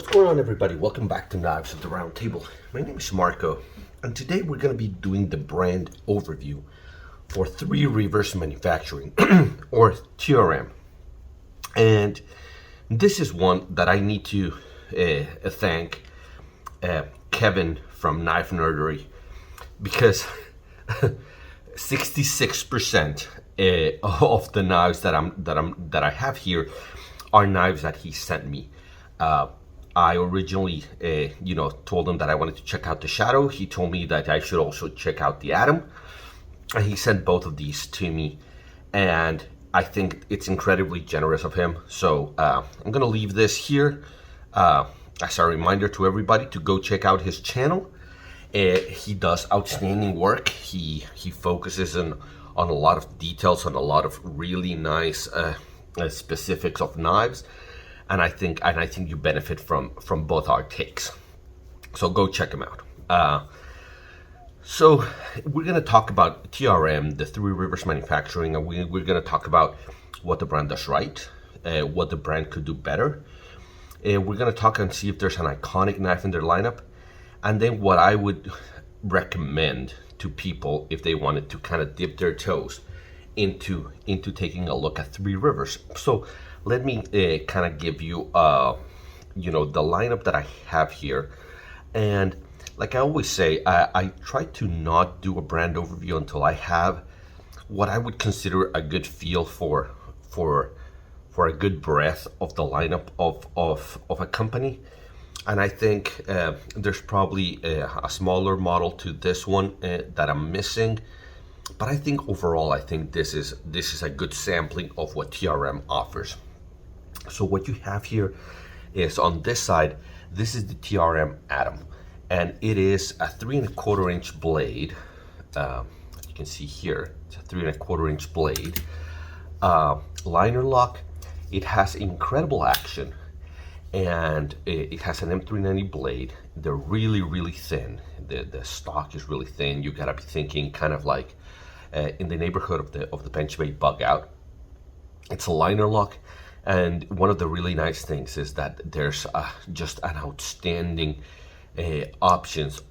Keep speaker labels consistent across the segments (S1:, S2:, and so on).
S1: What's going on, everybody? Welcome back to Knives at the Round Table. My name is Marco, and today we're going to be doing the brand overview for 3 Reverse Manufacturing, or TRM. And this is one that I need to thank Kevin from Knife Nerdery, because 66% of the knives that I have here are knives that he sent me. I originally, told him that I wanted to check out the Shadow. He told me that I should also check out the Atom, and he sent both of these to me, and I think it's incredibly generous of him. So I'm gonna leave this here as a reminder to everybody to go check out his channel. He does outstanding work. He focuses on a lot of details, on a lot of really nice specifics of knives. And I think you benefit from both our takes. So go check them out. So we're gonna talk about TRM, the 3 Rivers Manufacturing, and we're gonna talk about what the brand does right, what the brand could do better. We're gonna talk and see if there's an iconic knife in their lineup, and then what I would recommend to people if they wanted to kind of dip their toes into taking a look at 3 Rivers. So let me kind of give you, the lineup that I have here. And like I always say, I try to not do a brand overview until I have what I would consider a good feel for a good breadth of the lineup of a company. And I think there's probably a smaller model to this one that I'm missing. But I think overall, I think this is a good sampling of what TRM offers. So what you have here is, on this side, this is the TRM Atom, and it is a 3¼ inch blade. You can see here, it's a 3¼ inch blade. Liner lock. It has incredible action, and it has an M390 blade. They're really, really thin. The stock is really thin. You gotta be thinking kind of like in the neighborhood of the Benchmade Bug Out. It's a liner lock. And one of the really nice things is that there's just an outstanding options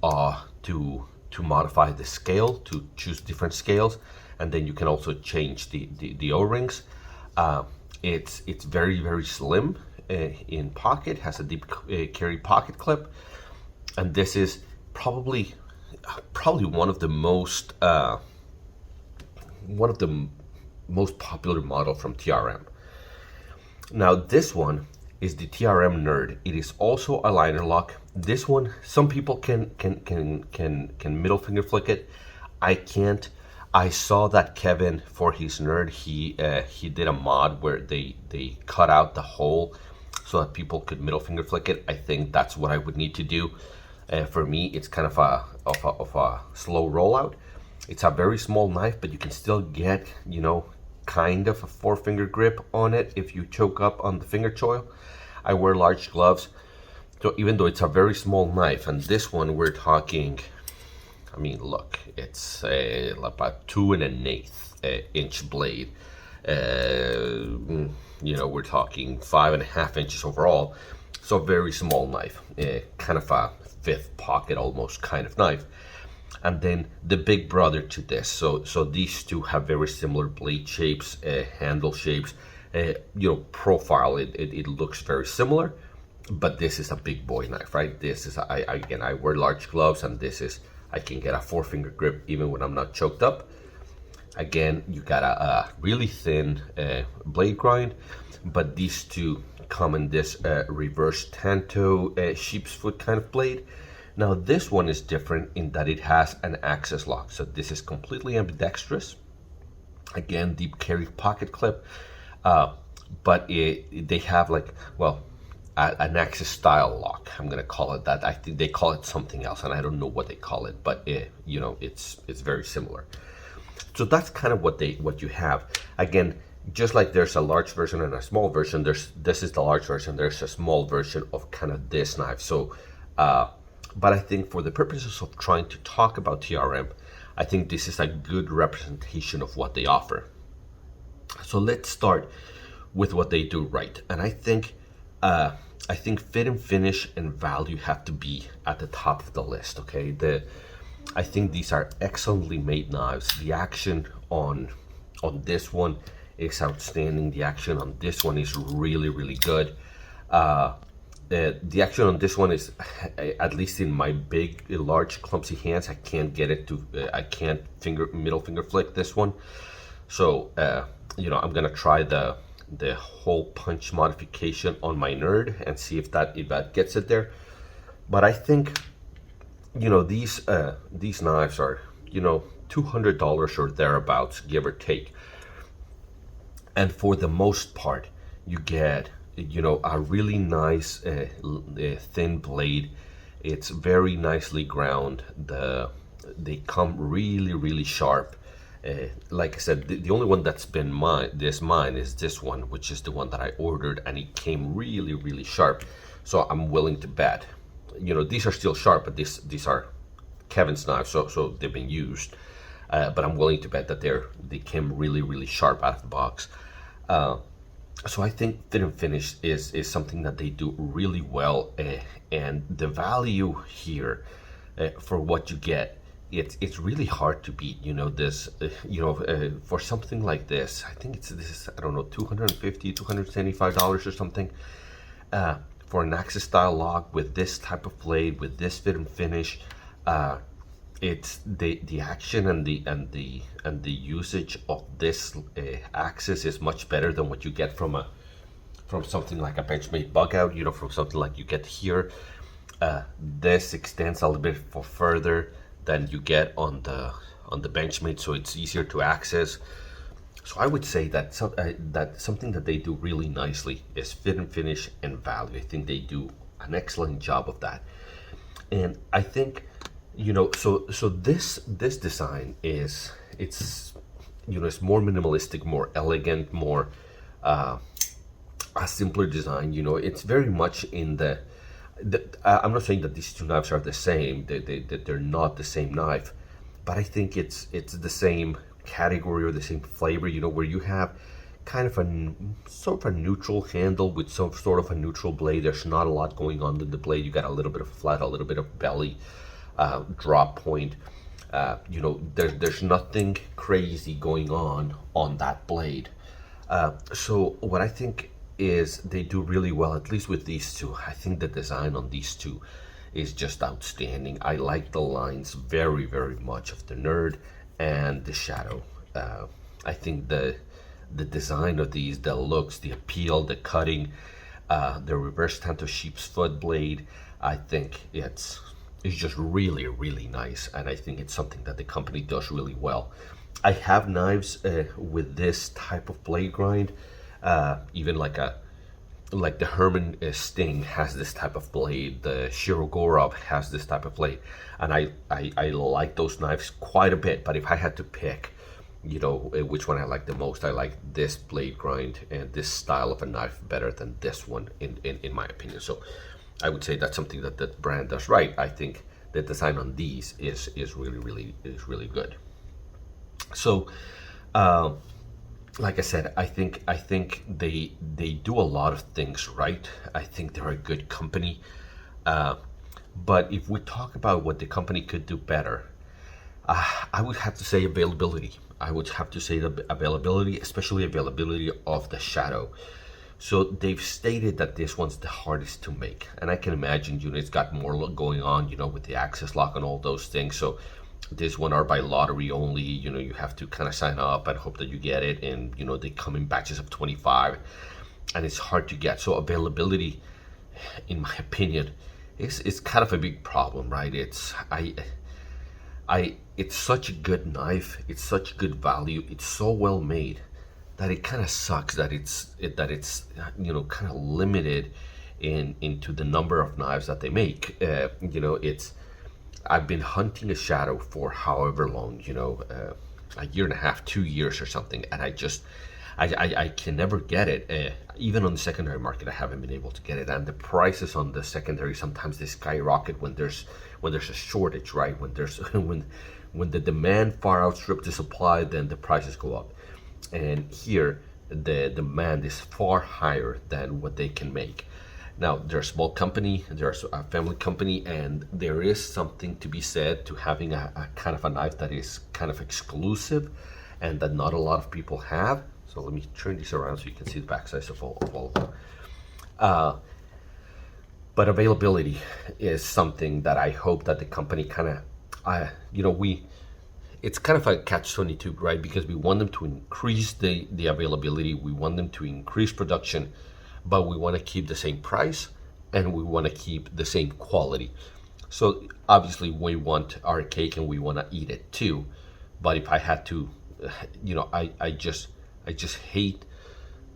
S1: to modify the scale, to choose different scales, and then you can also change the O-rings. It's very, very slim in pocket, has a deep carry pocket clip, and this is probably one of the most popular model from TRM. Now this one is the TRM Nerd. It is also a liner lock. This one, some people can middle finger flick it. I can't. I saw that Kevin, for his Nerd, he did a mod where they cut out the hole so that people could middle finger flick it. I think that's what I would need to do. For me, it's kind of a slow rollout. It's a very small knife, but you can still get, kind of a 4-finger grip on it if you choke up on the finger choil. I wear large gloves, so even though it's a very small knife, and this one we're talking, look, it's about 2 1/8 inch blade. We're talking 5.5 inches overall, so a very small knife, kind of a 5th pocket almost kind of knife. And then the big brother to this, so these two have very similar blade shapes, handle shapes, profile. It looks very similar, but this is a big boy knife, right? This is I wear large gloves, and this is, I can get a 4-finger grip even when I'm not choked up. Again, you got a really thin blade grind, but these two come in this reverse tanto sheep's foot kind of blade. Now this one is different in that it has an access lock, so this is completely ambidextrous. Again, deep carry pocket clip, but they have an access style lock. I'm gonna call it that. I think they call it something else, and I don't know what they call it, but it's very similar. So that's kind of what you have. Again, just like there's a large version and a small version, this is the large version. There's a small version of kind of this knife. So. But I think for the purposes of trying to talk about TRM, I think this is a good representation of what they offer. So let's start with what they do right. And I think I think fit and finish and value have to be at the top of the list. Okay, I think these are excellently made knives. The action on this one is outstanding. The action on this one is really good. The action on this one is, at least in my large, clumsy hands, I can't get it to. I can't middle finger flick this one. So I'm gonna try the hole punch modification on my Nerd and see if that gets it there. But I think these knives are $200 or thereabouts, give or take. And for the most part, you get a really nice thin blade. It's very nicely ground. They come really sharp. Like I said, the only one that's been mine is this one, which is the one that I ordered, and it came really sharp. So I'm willing to bet, these are still sharp, but these are Kevin's knives, so they've been used. But I'm willing to bet that they came really sharp out of the box. So I think fit and finish is something that they do really well, and the value here for what you get, it's really hard to beat. For something like this, I think this is, I don't know, $250, $275 or something, for an Axis style lock with this type of blade, with this fit and finish. It's the action and the usage of this Axis is much better than what you get from something like a Benchmade bug out. From something like you get here. This extends a little bit further than you get on the Benchmade, so it's easier to access. So I would say that something that they do really nicely is fit and finish and value. I think they do an excellent job of that, and I think so this design it's more minimalistic, more elegant, more a simpler design. It's very much in I'm not saying that these two knives are the same, that they're not the same knife, but I think it's the same category or the same flavor, where you have kind of sort of a neutral handle with some sort of a neutral blade. There's not a lot going on in the blade. You got a little bit of flat, a little bit of belly, drop point. There's nothing crazy going on that blade. So what I think is they do really well, at least with these two. I think the design on these two is just outstanding. I like the lines very much of the Nerd and the Shadow. I think the design of these, the looks, the appeal, the cutting, the reverse tanto sheep's foot blade, I think it's just really nice, and I think it's something that the company does really well. I have knives with this type of blade grind. Even like the Herman Sting has this type of blade. The Shirogorov has this type of blade, and I like those knives quite a bit. But if I had to pick, which one I like the most, I like this blade grind and this style of a knife better than this one, in my opinion. So I would say that's something that the brand does right. I think the design on these is really good. So, like I said, I think they do a lot of things right. I think they're a good company. But if we talk about what the company could do better, I would have to say availability. I would have to say the availability, especially availability of the Shadow. So they've stated that this one's the hardest to make, and I can imagine, it's got more going on, with the access lock and all those things. So this one are by lottery only. You have to kind of sign up and hope that you get it, and they come in batches of 25, and it's hard to get. So availability, in my opinion, is kind of a big problem, right? It's such a good knife. It's such good value. It's so well made that it kind of sucks that it's kind of limited into the number of knives that they make. I've been hunting a Shadow for however long, a year and a half, 2 years or something, and I can never get it. Even on the secondary market, I haven't been able to get it, and the prices on the secondary, sometimes they skyrocket when there's a shortage, right? When there's when the demand far outstrips the supply, then the prices go up. And here, the demand is far higher than what they can make. Now, they're a small company, they're a family company, and there is something to be said to having a kind of a knife that is kind of exclusive and that not a lot of people have. So let me turn these around so you can see the back size of all of them. But availability is something that I hope that the company kind of, it's kind of a catch-22, right? Because we want them to increase the availability, we want them to increase production, but we want to keep the same price and we want to keep the same quality. So obviously we want our cake and we want to eat it too. But if I had to, I just hate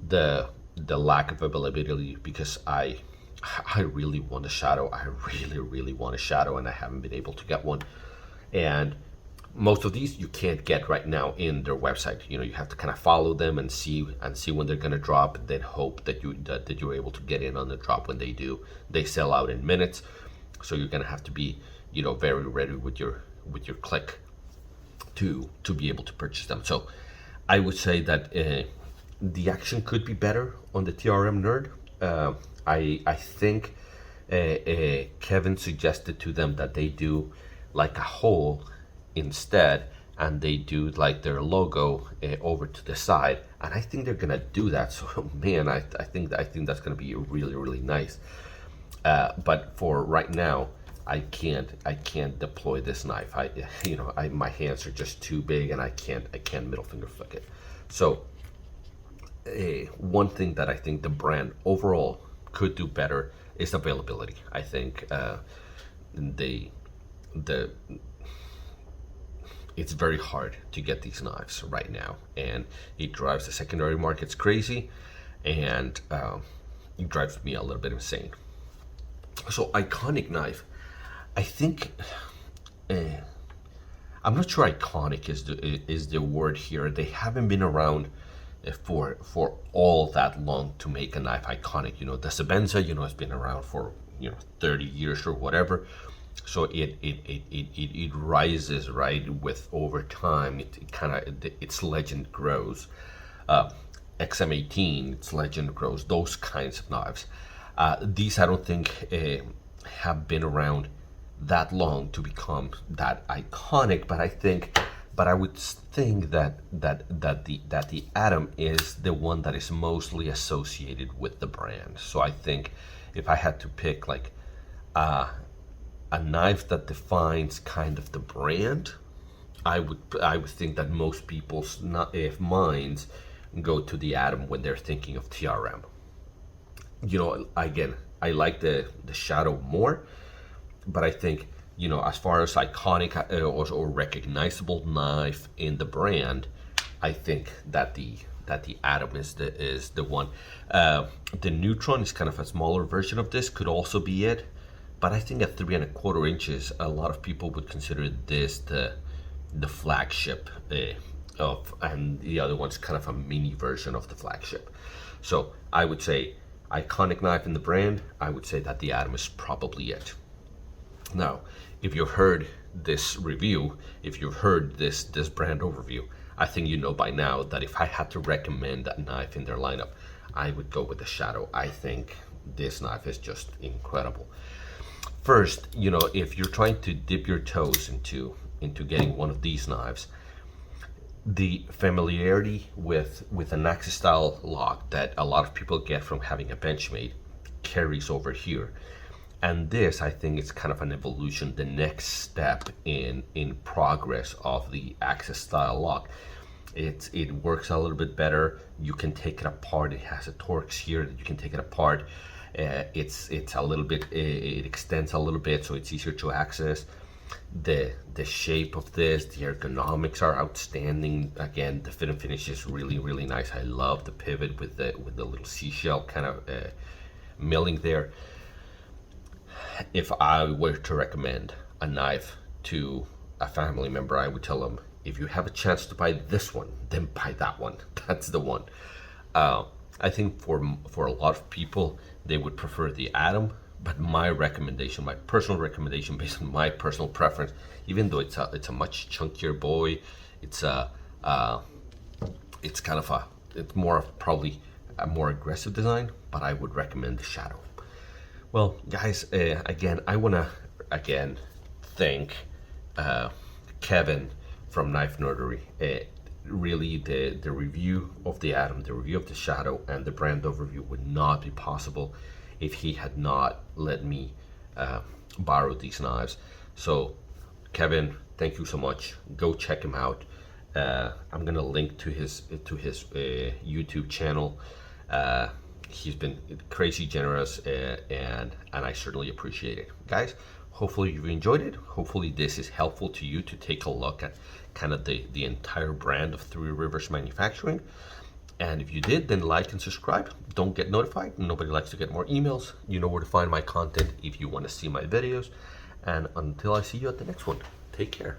S1: the lack of availability, because I really want a shadow. I really want a shadow, and I haven't been able to get one. And most of these you can't get right now in their website. You have to kind of follow them and see when they're going to drop, and then hope that you're able to get in on the drop. When they do, they sell out in minutes. So you're going to have to be very ready with your click to be able to purchase them. So I would say that the action could be better on the TRM Nerd. I think Kevin suggested to them that they do like a hole instead, and they do like their logo over to the side, and I think they're gonna do that. So man, I think that's gonna be really nice. But for right now, I can't deploy this knife. My hands are just too big, and I can't middle finger flick it. So one thing that I think the brand overall could do better is availability. I think it's very hard to get these knives right now, and it drives the secondary markets crazy, and it drives me a little bit insane. So iconic knife, I think, I'm not sure iconic is the word here. They haven't been around for all that long to make a knife iconic. The Sebenza, has been around for 30 years or whatever. So it rises, right, with over time. Its legend grows. XM18, its legend grows. Those kinds of knives. These I don't think have been around that long to become that iconic. But I would think that the Atom is the one that is mostly associated with the brand. So I think if I had to pick like a knife that defines kind of the brand, I would think that most people's minds go to the Atom when they're thinking of TRM. Again, I like the Shadow more, but I think as far as iconic or recognizable knife in the brand, I think that the Atom is the one. The Neutron is kind of a smaller version of this, could also be it. But I think at 3¼ inches, a lot of people would consider this the flagship and the other one's kind of a mini version of the flagship. So I would say iconic knife in the brand, I would say that the Atom is probably it. Now, if you've heard this review, if you've heard this brand overview, I think you know by now that if I had to recommend a knife in their lineup, I would go with the Shadow. I think this knife is just incredible. First, if you're trying to dip your toes into getting one of these knives, the familiarity with an Axis style lock that a lot of people get from having a Benchmade carries over here. And this, I think, is kind of an evolution, the next step in progress of the Axis style lock. It works a little bit better. You can take it apart. It has a Torx here that you can take it apart. It's a little bit, it extends a little bit, so it's easier to access. The shape of this, the ergonomics are outstanding. Again, the fit and finish is really nice. I love the pivot with the little seashell kind of milling there. If I were to recommend a knife to a family member, I would tell them, if you have a chance to buy this one, then buy that one. That's the one. I think for a lot of people, they would prefer the Atom, but my recommendation, my personal recommendation based on my personal preference, even though it's a much chunkier boy, it's more of probably a more aggressive design, but I would recommend the Shadow. Well, guys, again, I want to thank Kevin from Knife Nerdery. Really, the review of the Atom, the review of the Shadow, and the brand overview would not be possible if he had not let me borrow these knives. So, Kevin, thank you so much. Go check him out. I'm gonna link to his YouTube channel. He's been crazy generous, and I certainly appreciate it, guys. Hopefully you've enjoyed it. Hopefully this is helpful to you to take a look at kind of the entire brand of Three Rivers Manufacturing. And if you did, then like and subscribe. Don't get notified. Nobody likes to get more emails. You know where to find my content if you want to see my videos. And until I see you at the next one, take care.